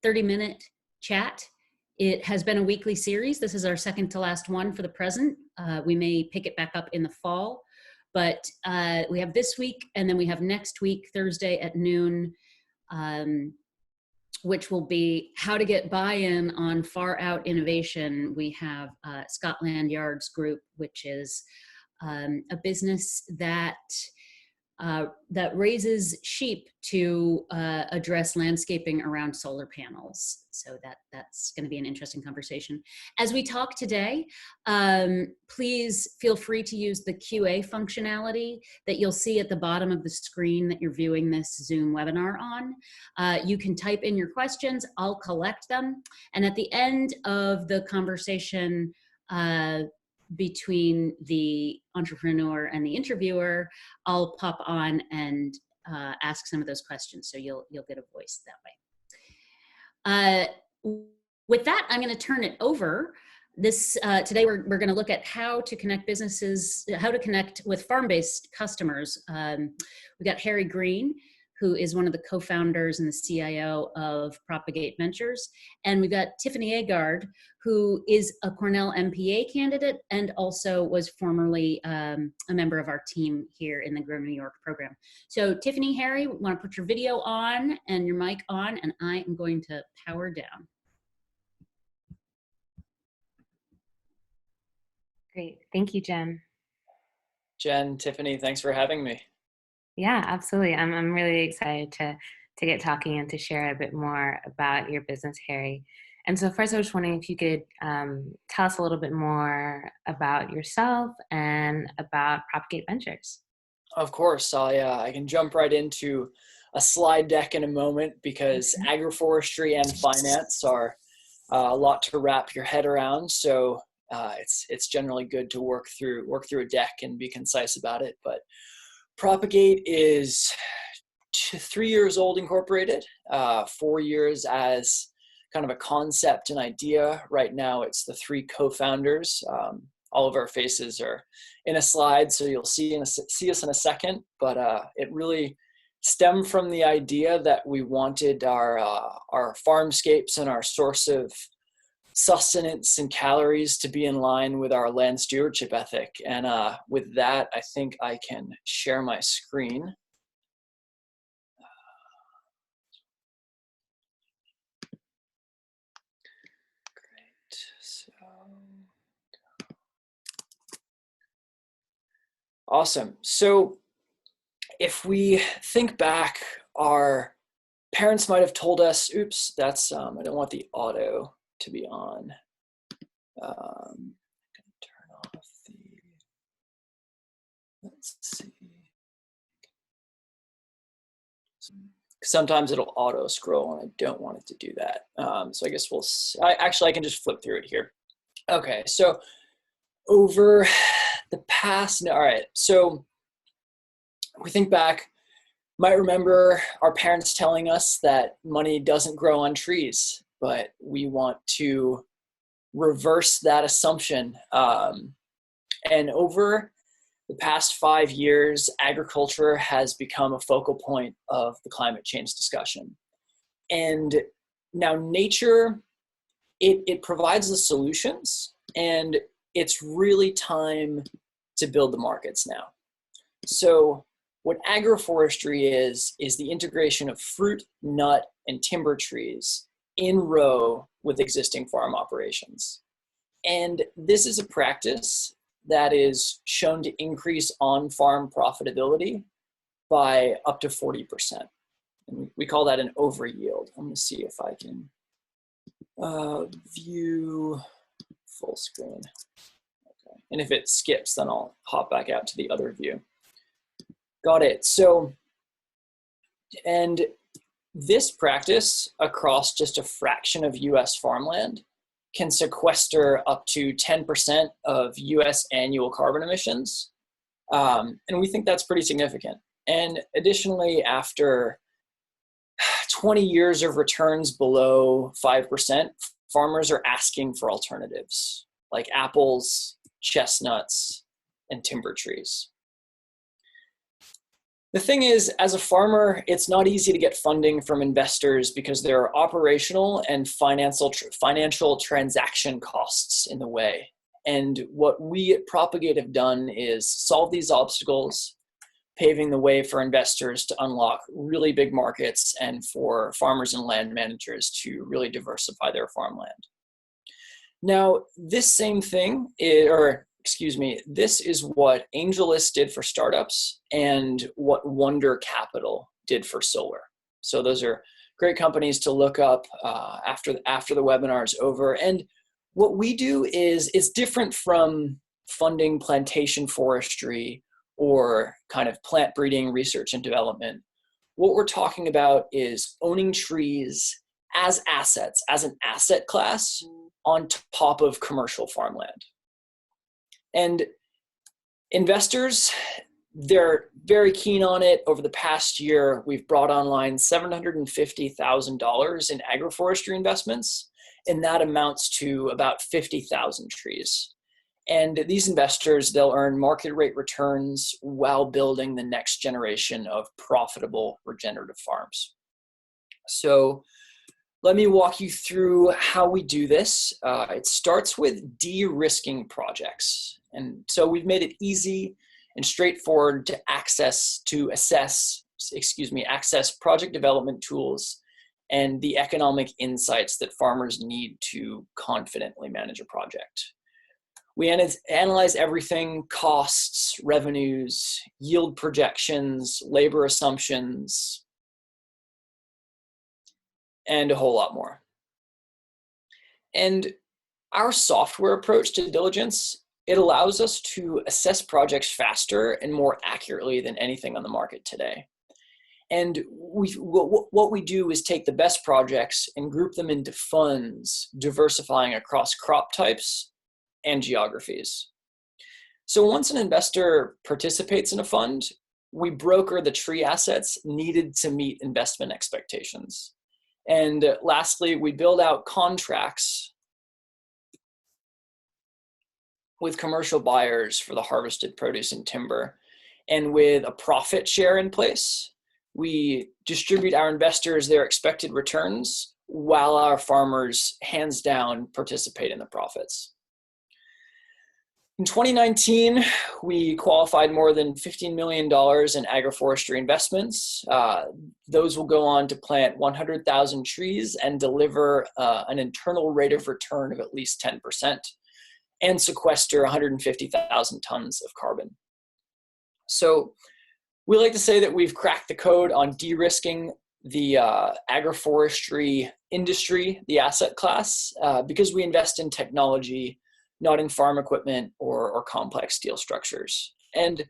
30-minute chat. It has been a weekly series. This is our second to last one for the present. We may pick it back up in the fall, but we have this week, and then we have next week, Thursday at noon, which will be how to get buy-in on far out innovation. We have Scotland Yard's group, which is a business that raises sheep to address landscaping around solar panels. So that's going to be an interesting conversation. As we talk today, please feel free to use the QA functionality that you'll see at the bottom of the screen that you're viewing this Zoom webinar on. You can type in your questions, I'll collect them. And at the end of the conversation, between the entrepreneur and the interviewer, I'll pop on and ask some of those questions, so you'll get a voice that way. With that, I'm going to turn it over. Today we're going to look at how to connect businesses, how to connect with farm-based customers. We got Harry Greene, who is one of the co-founders and the CIO of Propagate Ventures. And we've got Tiffany Agard, who is a Cornell MPA candidate and also was formerly a member of our team here in the Grow New York program. So Tiffany, Harry, want to put your video on and your mic on, and I am going to power down. Great, thank you, Jen. Jen, Tiffany, thanks for having me. Yeah, absolutely. I'm really excited to get talking and to share a bit more about your business, Harry. And so first, I was wondering if you could tell us a little bit more about yourself and about Propagate Ventures. Of course, I can jump right into a slide deck in a moment, because agroforestry and finance are a lot to wrap your head around. So it's generally good to work through a deck and be concise about it. But Propagate is 3 years old incorporated, 4 years as kind of a concept and idea. Right now it's the three co-founders. All of our faces are in a slide, so you'll see us in a second, but it really stemmed from the idea that we wanted our farmscapes and our source of sustenance and calories to be in line with our land stewardship ethic. And with that, I think I can share my screen. Great. So, awesome. So if we think back, our parents might have told us, oops, that's, I don't want the auto to be on. I'm going to turn off the, let's see. Sometimes it'll auto scroll and I don't want it to do that. So I guess I can just flip through it here. Okay, so over the past, all right, so we think back, might remember our parents telling us that money doesn't grow on trees, but we want to reverse that assumption. And over the past 5 years, agriculture has become a focal point of the climate change discussion. And now nature, it provides the solutions, and it's really time to build the markets now. So what agroforestry is the integration of fruit, nut, and timber trees in row with existing farm operations. And this is a practice that is shown to increase on-farm profitability by up to 40%. And we call that an overyield. I'm gonna see if I can view full screen. Okay. And if it skips, then I'll hop back out to the other view. Got it. So, and this practice across just a fraction of US farmland can sequester up to 10% of US annual carbon emissions. And we think that's pretty significant. And additionally, after 20 years of returns below 5%, farmers are asking for alternatives like apples, chestnuts, and timber trees. The thing is, as a farmer, it's not easy to get funding from investors because there are operational and financial transaction costs in the way. And what we at Propagate have done is solve these obstacles, paving the way for investors to unlock really big markets and for farmers and land managers to really diversify their farmland. Now, this same thing, this is what AngelList did for startups and what Wonder Capital did for solar. So those are great companies to look up after the webinar is over. And what we do is different from funding plantation forestry or kind of plant breeding research and development. What we're talking about is owning trees as assets, as an asset class on top of commercial farmland. And investors, they're very keen on it. Over the past year, we've brought online $750,000 in agroforestry investments, and that amounts to about 50,000 trees. And these investors, they'll earn market rate returns while building the next generation of profitable regenerative farms. So let me walk you through how we do this. It starts with de-risking projects. And so we've made it easy and straightforward to access project development tools and the economic insights that farmers need to confidently manage a project. We analyze everything: costs, revenues, yield projections, labor assumptions, and a whole lot more. And our software approach to diligence, it allows us to assess projects faster and more accurately than anything on the market today. And what we do is take the best projects and group them into funds, diversifying across crop types and geographies. So once an investor participates in a fund, we broker the tree assets needed to meet investment expectations. And lastly, we build out contracts with commercial buyers for the harvested produce and timber. And with a profit share in place, we distribute our investors their expected returns while our farmers, hands down, participate in the profits. In 2019, we qualified more than $15 million in agroforestry investments. Those will go on to plant 100,000 trees and deliver an internal rate of return of at least 10% and sequester 150,000 tons of carbon. So we like to say that we've cracked the code on de-risking the agroforestry industry, the asset class, because we invest in technology, not in farm equipment or complex steel structures. And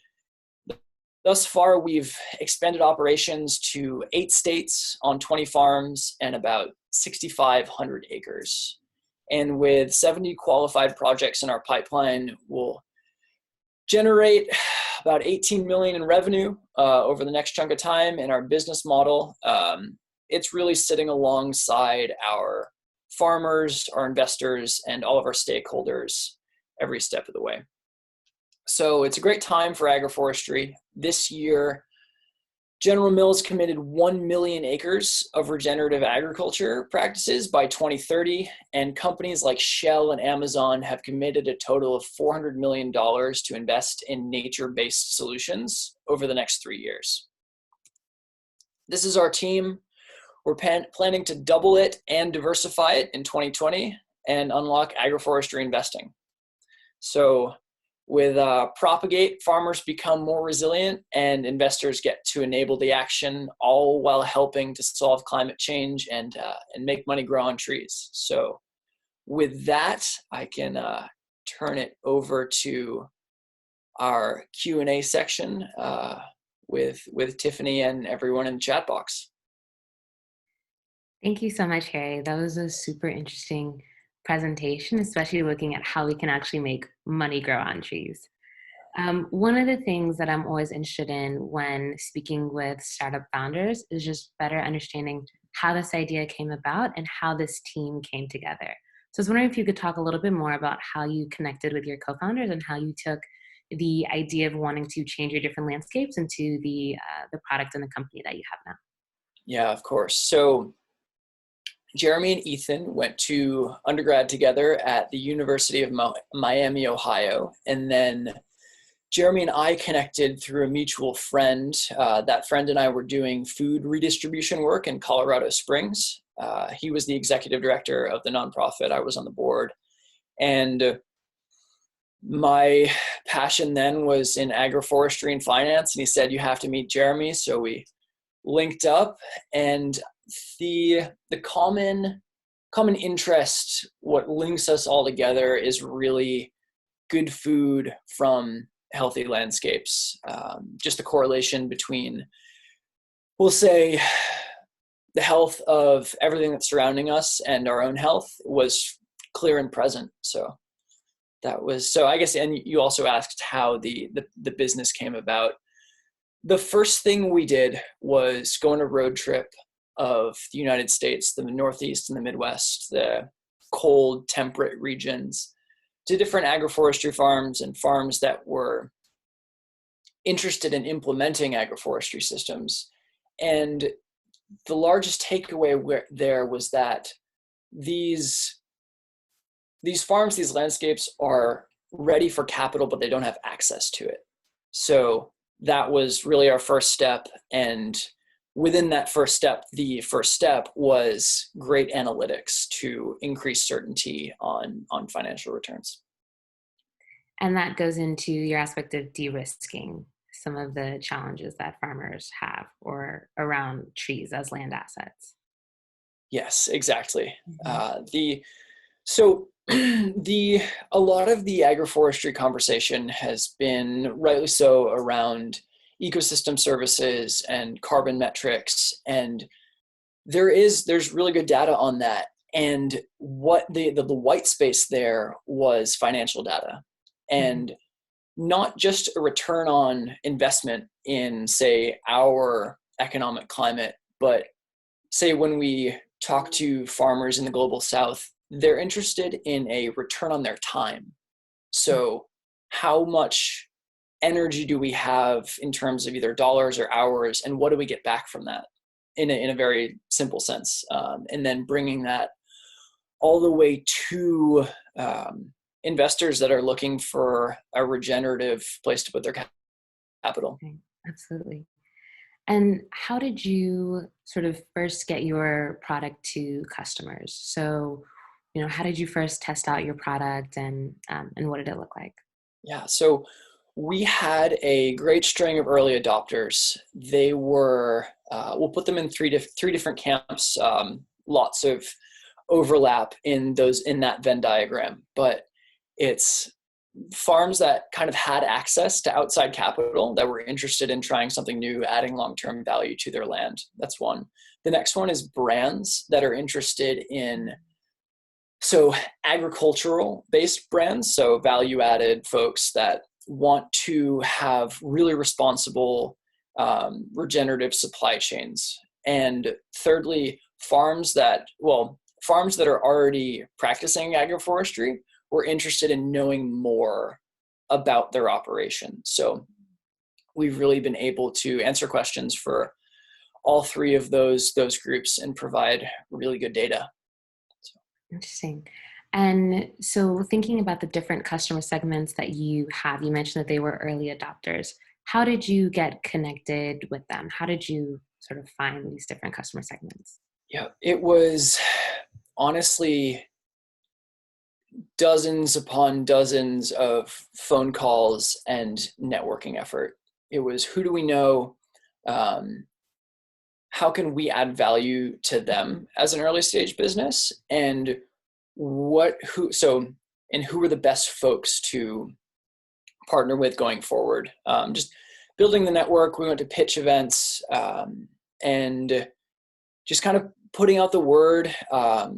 thus far, we've expanded operations to 8 states on 20 farms and about 6,500 acres. And with 70 qualified projects in our pipeline, we'll generate about 18 million in revenue over the next chunk of time. In our business model, it's really sitting alongside our farmers, our investors, and all of our stakeholders every step of the way. So it's a great time for agroforestry. This year, General Mills committed 1 million acres of regenerative agriculture practices by 2030, and companies like Shell and Amazon have committed a total of $400 million to invest in nature-based solutions over the next 3 years. This is our team. We're planning to double it and diversify it in 2020 and unlock agroforestry investing. So with Propagate, farmers become more resilient and investors get to enable the action, all while helping to solve climate change and make money grow on trees. So with that, I can turn it over to our Q&A section with Tiffany and everyone in the chat box. Thank you so much, Harry. That was a super interesting presentation, especially looking at how we can actually make money grow on trees. One of the things that I'm always interested in when speaking with startup founders is just better understanding how this idea came about and how this team came together. So I was wondering if you could talk a little bit more about how you connected with your co-founders and how you took, the idea of wanting to change your different landscapes into the product and the company that you have now? Yeah, of course. So Jeremy and Ethan went to undergrad together at the University of Miami, Ohio. And then Jeremy and I connected through a mutual friend. That friend and I were doing food redistribution work in Colorado Springs. He was the executive director of the nonprofit. I was on the board. And my passion then was in agroforestry and finance. And he said, you have to meet Jeremy. So we linked up, and the common interest, what links us all together, is really good food from healthy landscapes. Just the correlation between, we'll say, the health of everything that's surrounding us and our own health was clear and present. So I guess, and you also asked how the business came about. The first thing we did was go on a road trip of the United States, the Northeast and the Midwest, the cold, temperate regions, to different agroforestry farms and farms that were interested in implementing agroforestry systems. And the largest takeaway there was that these farms, these landscapes, are ready for capital, but they don't have access to it. So that was really our first step. And within that first step, the first step was great analytics to increase certainty on financial returns. And that goes into your aspect of de-risking some of the challenges that farmers have or around trees as land assets. Yes, exactly. Mm-hmm. A lot of the agroforestry conversation has been, rightly so, around ecosystem services and carbon metrics, and there's really good data on that. And what the white space there was financial data, and not just a return on investment in, say, our economic climate, but say when we talk to farmers in the global South, they're interested in a return on their time. So how much energy do we have in terms of either dollars or hours, and what do we get back from that in a very simple sense? And then bringing that all the way to investors that are looking for a regenerative place to put their capital. Okay, absolutely. And how did you sort of first get your product to customers? So, how did you first test out your product, and what did it look like? Yeah, so we had a great string of early adopters. They were, we'll put them in three different camps, lots of overlap in that Venn diagram, but it's farms that kind of had access to outside capital that were interested in trying something new, adding long-term value to their land. That's one. The next one is brands that are interested in, so agricultural based brands, so value added folks that want to have really responsible regenerative supply chains. And thirdly, farms that are already practicing agroforestry were interested in knowing more about their operation. So we've really been able to answer questions for all three of those groups and provide really good data. Interesting. And so thinking about the different customer segments that you have, you mentioned that they were early adopters. How did you get connected with them? How did you sort of find these different customer segments? Yeah, it was honestly dozens upon dozens of phone calls and networking effort. It was, who do we know? How can we add value to them as an early stage business? And who are the best folks to partner with going forward? Just building the network. We went to pitch events, and just kind of putting out the word. I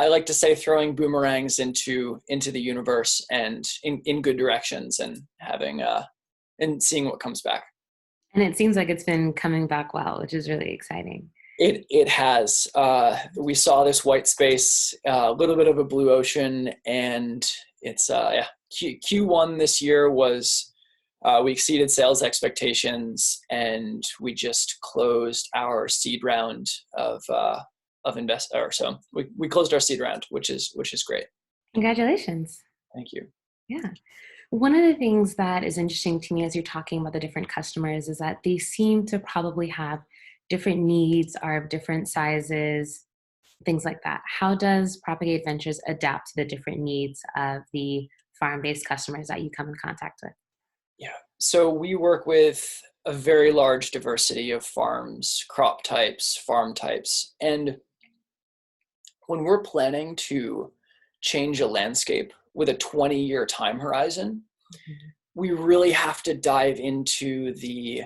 like to say throwing boomerangs into the universe and in good directions, and having and seeing what comes back. And it seems like it's been coming back well, which is really exciting. It has. We saw this white space, a little bit of a blue ocean, and it's Q1 this year was, we exceeded sales expectations, and we just closed our seed round of so we closed our seed round, which is great. Congratulations. Thank you. Yeah. One of the things that is interesting to me as you're talking about the different customers is that they seem to probably have different needs, are of different sizes, things like that. How does Propagate Ventures adapt to the different needs of the farm-based customers that you come in contact with? Yeah. So we work with a very large diversity of farms, crop types, farm types. And when we're planning to change a landscape with a 20-year time horizon, we really have to dive into the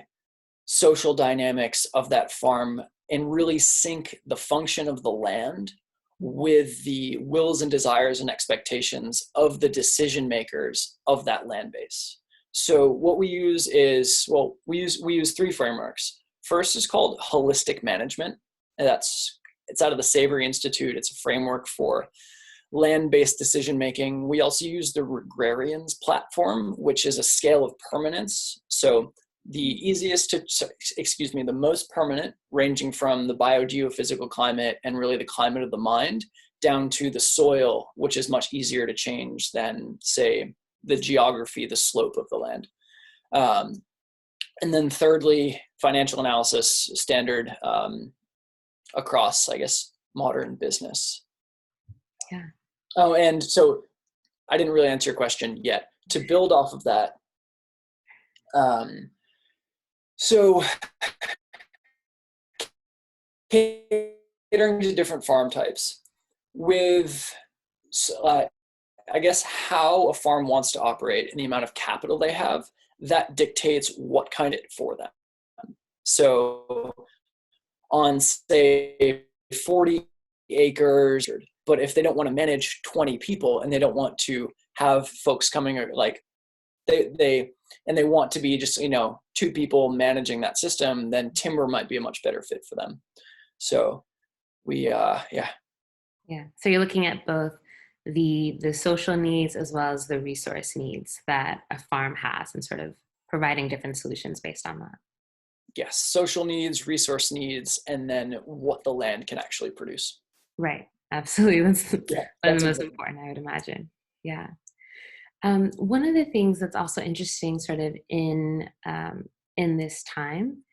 social dynamics of that farm and really sync the function of the land with the wills and desires and expectations of the decision makers of that land base. So what we use is, well, we use three frameworks. First is called holistic management, and it's out of the Savory Institute. It's a framework for land-based decision-making. We also use the Regrarians platform, which is a scale of permanence. So the most permanent, ranging from the biogeophysical climate and really the climate of the mind, down to the soil, which is much easier to change than, say, the geography, the slope of the land. And then thirdly, financial analysis standard across, I guess, modern business. Yeah. Oh, and so I didn't really answer your question yet. To build off of that, so catering to different farm types with, I guess, how a farm wants to operate and the amount of capital they have, that dictates what kind of for them. So on, say, 40 acres, but if they don't want to manage 20 people and they don't want to have folks coming, like they want to be just, 2 people managing that system, then timber might be a much better fit for them. So we, yeah. So you're looking at both the social needs as well as the resource needs that a farm has and sort of providing different solutions based on that. Yes, social needs, resource needs, and then what the land can actually produce. Right, absolutely. That's one of the most important. important, I would imagine. Yeah. One of the things that's also interesting sort of in this time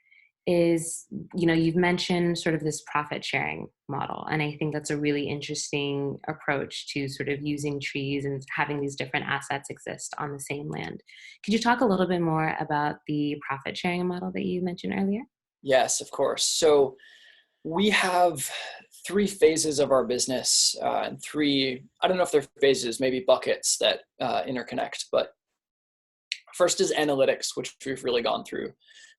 is, you've mentioned sort of this profit sharing model. And I think that's a really interesting approach to sort of using trees and having these different assets exist on the same land. Could you talk a little bit more about the profit sharing model that you mentioned earlier? Yes, of course. So we have 3 phases of our business, and 3, I don't know if they're phases, maybe buckets that interconnect, but first is analytics, which we've really gone through.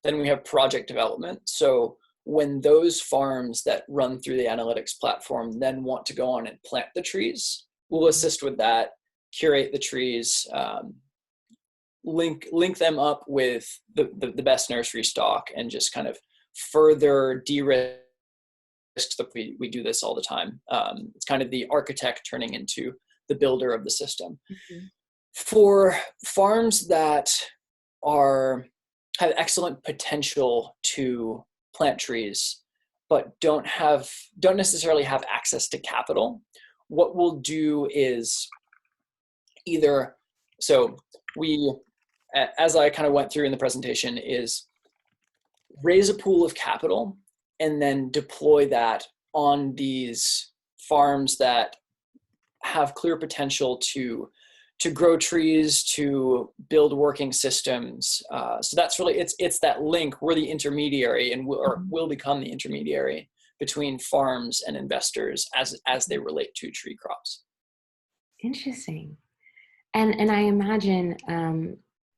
Then we have project development. So when those farms that run through the analytics platform then want to go on and plant the trees, we'll assist with that, curate the trees, link them up with the best nursery stock, and just kind of further de-risk. We do this all the time. It's kind of the architect turning into the builder of the system. Mm-hmm. For farms that have excellent potential to plant trees, but don't necessarily have access to capital, what we'll do is either, so we, as I kind of went through in the presentation, is raise a pool of capital and then deploy that on these farms that have clear potential to grow trees, to build working systems. So that's really, it's that link. We're the intermediary, and will become the intermediary between farms and investors as they relate to tree crops. Interesting. And I imagine,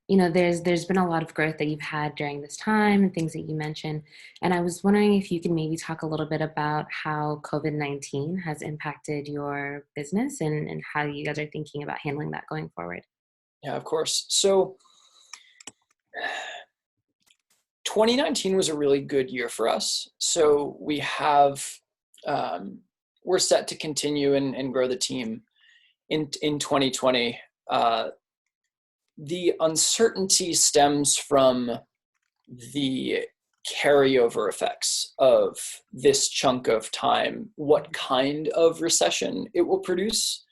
there's been a lot of growth that you've had during this time and things that you mentioned. And I was wondering if you could maybe talk a little bit about how COVID-19 has impacted your business and how you guys are thinking about handling that going forward. Yeah, of course. So 2019 was a really good year for us. So we have, we're set to continue and grow the team in 2020. the uncertainty stems from the carryover effects of this chunk of time, what kind of recession it will produce.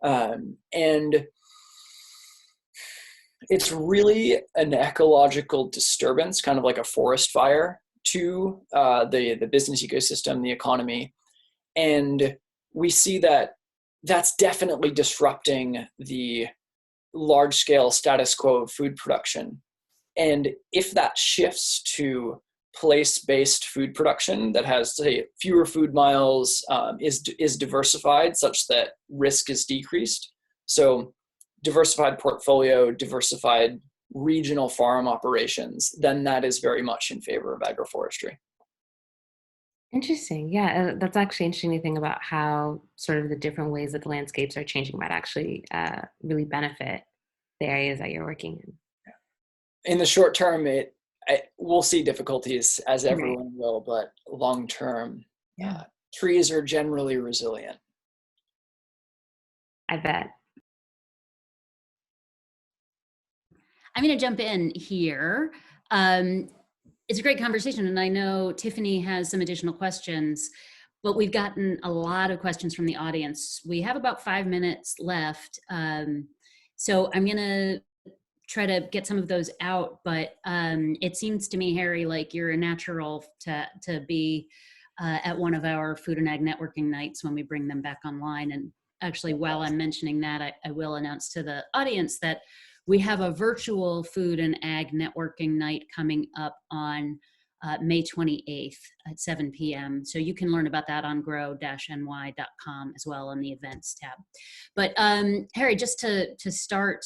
And it's really an ecological disturbance, kind of like a forest fire to the business ecosystem, the economy. And we see that that's definitely disrupting the large-scale status quo of food production. And if that shifts to place-based food production that has, say, fewer food miles, is diversified such that risk is decreased. So diversified portfolio, diversified regional farm operations, then that is very much in favor of agroforestry. Interesting. Yeah, that's actually interesting to think about how sort of the different ways that the landscapes are changing might actually really benefit the areas that you're working in. In the short term, we'll see difficulties, as everyone Right. will, but long term, Yeah. trees are generally resilient. I bet. I'm going to jump in here. It's a great conversation, and I know Tiffany has some additional questions, but we've gotten a lot of questions from the audience. We have about 5 minutes left, so I'm going to try to get some of those out, but it seems to me, Harry, like you're a natural to be at one of our Food and Ag networking nights when we bring them back online. And actually, while I'm mentioning that, I will announce to the audience that we have a virtual Food and Ag networking night coming up on May 28th at 7 p.m. So you can learn about that on grow-ny.com as well on the events tab. But Harry, just to start,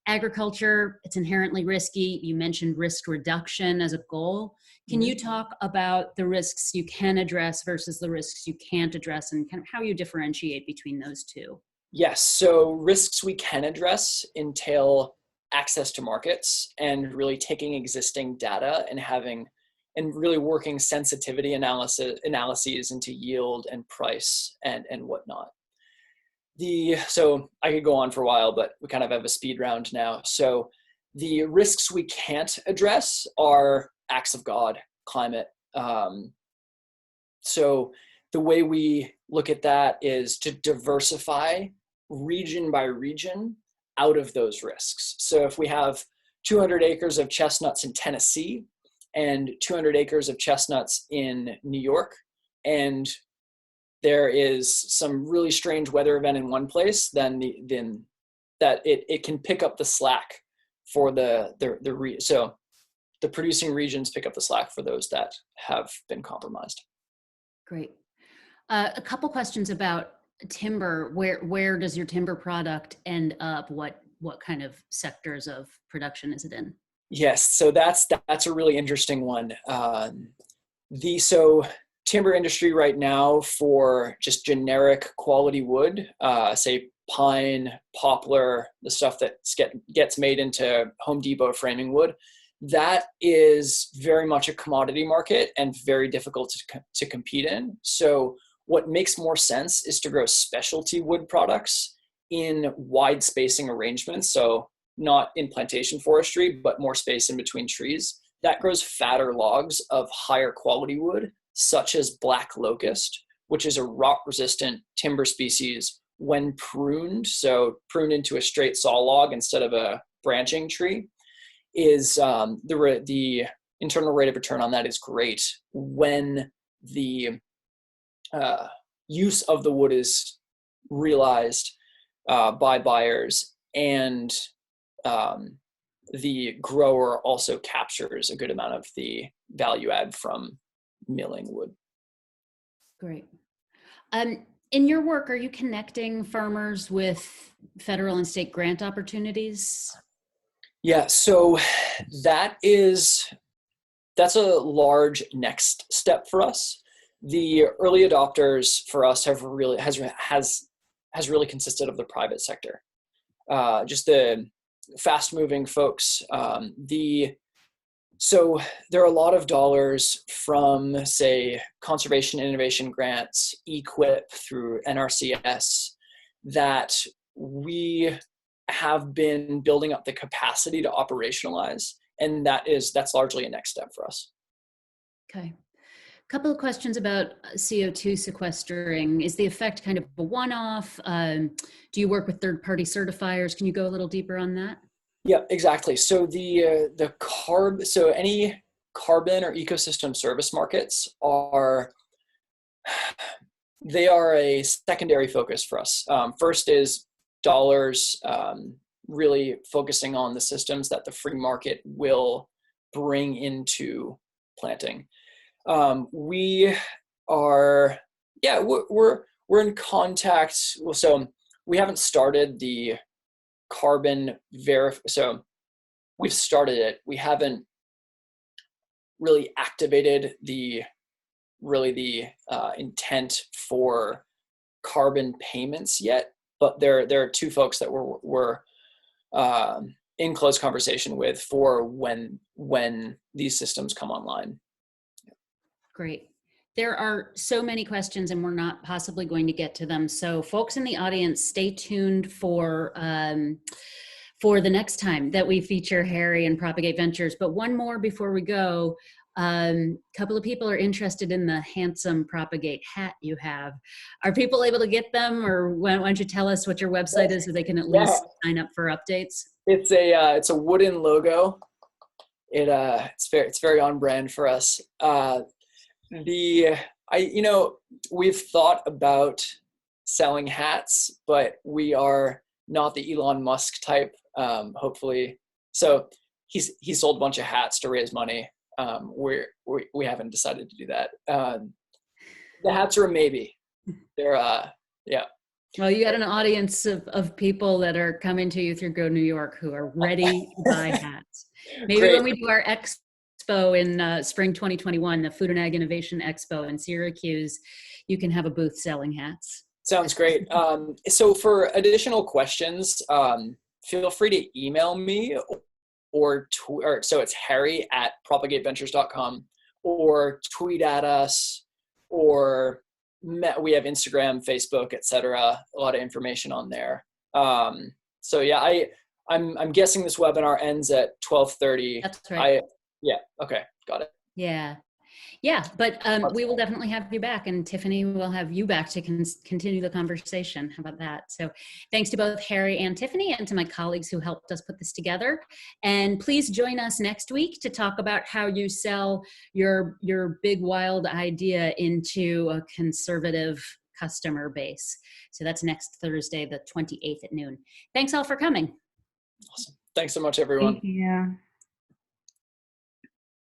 agriculture, it's inherently risky. You mentioned risk reduction as a goal. Can you talk about the risks you can address versus the risks you can't address, and kind of how you differentiate between those two? Yes, so risks we can address entail access to markets and really taking existing data and really working sensitivity analyses into yield and price and whatnot. So I could go on for a while, but we kind of have a speed round now. So the risks we can't address are acts of God, climate. So the way we look at that is to diversify region by region out of those risks. So if we have 200 acres of chestnuts in Tennessee and 200 acres of chestnuts in New York, and there is some really strange weather event in one place, then that it can pick up the slack for so the producing regions pick up the slack for those that have been compromised. Great. A couple questions about timber. Where does your timber product end up? What kind of sectors of production is it in? Yes, so that's a really interesting one. So timber industry right now for just generic quality wood, say pine, poplar, the stuff that gets made into Home Depot framing wood, that is very much a commodity market and very difficult to compete in. So what makes more sense is to grow specialty wood products in wide spacing arrangements. So not in plantation forestry, but more space in between trees. That grows fatter logs of higher quality wood, such as black locust, which is a rot-resistant timber species when pruned, so pruned into a straight saw log instead of a branching tree, is the internal rate of return on that is great when the use of the wood is realized by buyers, and the grower also captures a good amount of the value add from milling wood. Great. In your work, are you connecting farmers with federal and state grant opportunities? Yeah, so that's a large next step for us. The early adopters for us has really consisted of the private sector, just the fast-moving folks. So there are a lot of dollars from, say, conservation innovation grants, EQIP through NRCS, that we have been building up the capacity to operationalize, and that's largely a next step for us. Okay. Couple of questions about CO2 sequestering. Is the effect kind of a one-off? Do you work with third-party certifiers? Can you go a little deeper on that? Yeah, exactly. So so any carbon or ecosystem service markets they are a secondary focus for us. First is dollars, really focusing on the systems that the free market will bring into planting. We are, yeah, we're in contact. So we haven't started the carbon so we've started it. We haven't really activated the intent for carbon payments yet, but there are two folks that we're in close conversation with for when these systems come online. Great. There are so many questions and we're not possibly going to get to them. So folks in the audience, stay tuned for the next time that we feature Harry and Propagate Ventures. But one more before we go. Couple of people are interested in the handsome Propagate hat you have. Are people able to get them, or why don't you tell us what your website is so they can at least sign up for updates? It's a wooden logo. It's very on brand for us. We've thought about selling hats, but we are not the Elon Musk type. Hopefully, so he sold a bunch of hats to raise money. We haven't decided to do that. The hats are a maybe. They're yeah. Well, you got an audience of people that are coming to you through Go New York who are ready to buy hats. Maybe Great. when we do our expo in spring 2021, the Food and Ag Innovation Expo in Syracuse, you can have a booth selling hats. Sounds great. So for additional questions, feel free to email me or so it's harry@propagateventures.com, or tweet at us, or we have Instagram, Facebook, etc. A lot of information on there. So yeah, I'm guessing this webinar ends at 12:30. That's right. Yeah. Okay. Got it. Yeah, but we will definitely have you back, and Tiffany will have you back to continue the conversation. How about that? So thanks to both Harry and Tiffany, and to my colleagues who helped us put this together. And please join us next week to talk about how you sell your big wild idea into a conservative customer base. So that's next Thursday, the 28th at noon. Thanks all for coming. Awesome. Thanks so much, everyone. Thank you.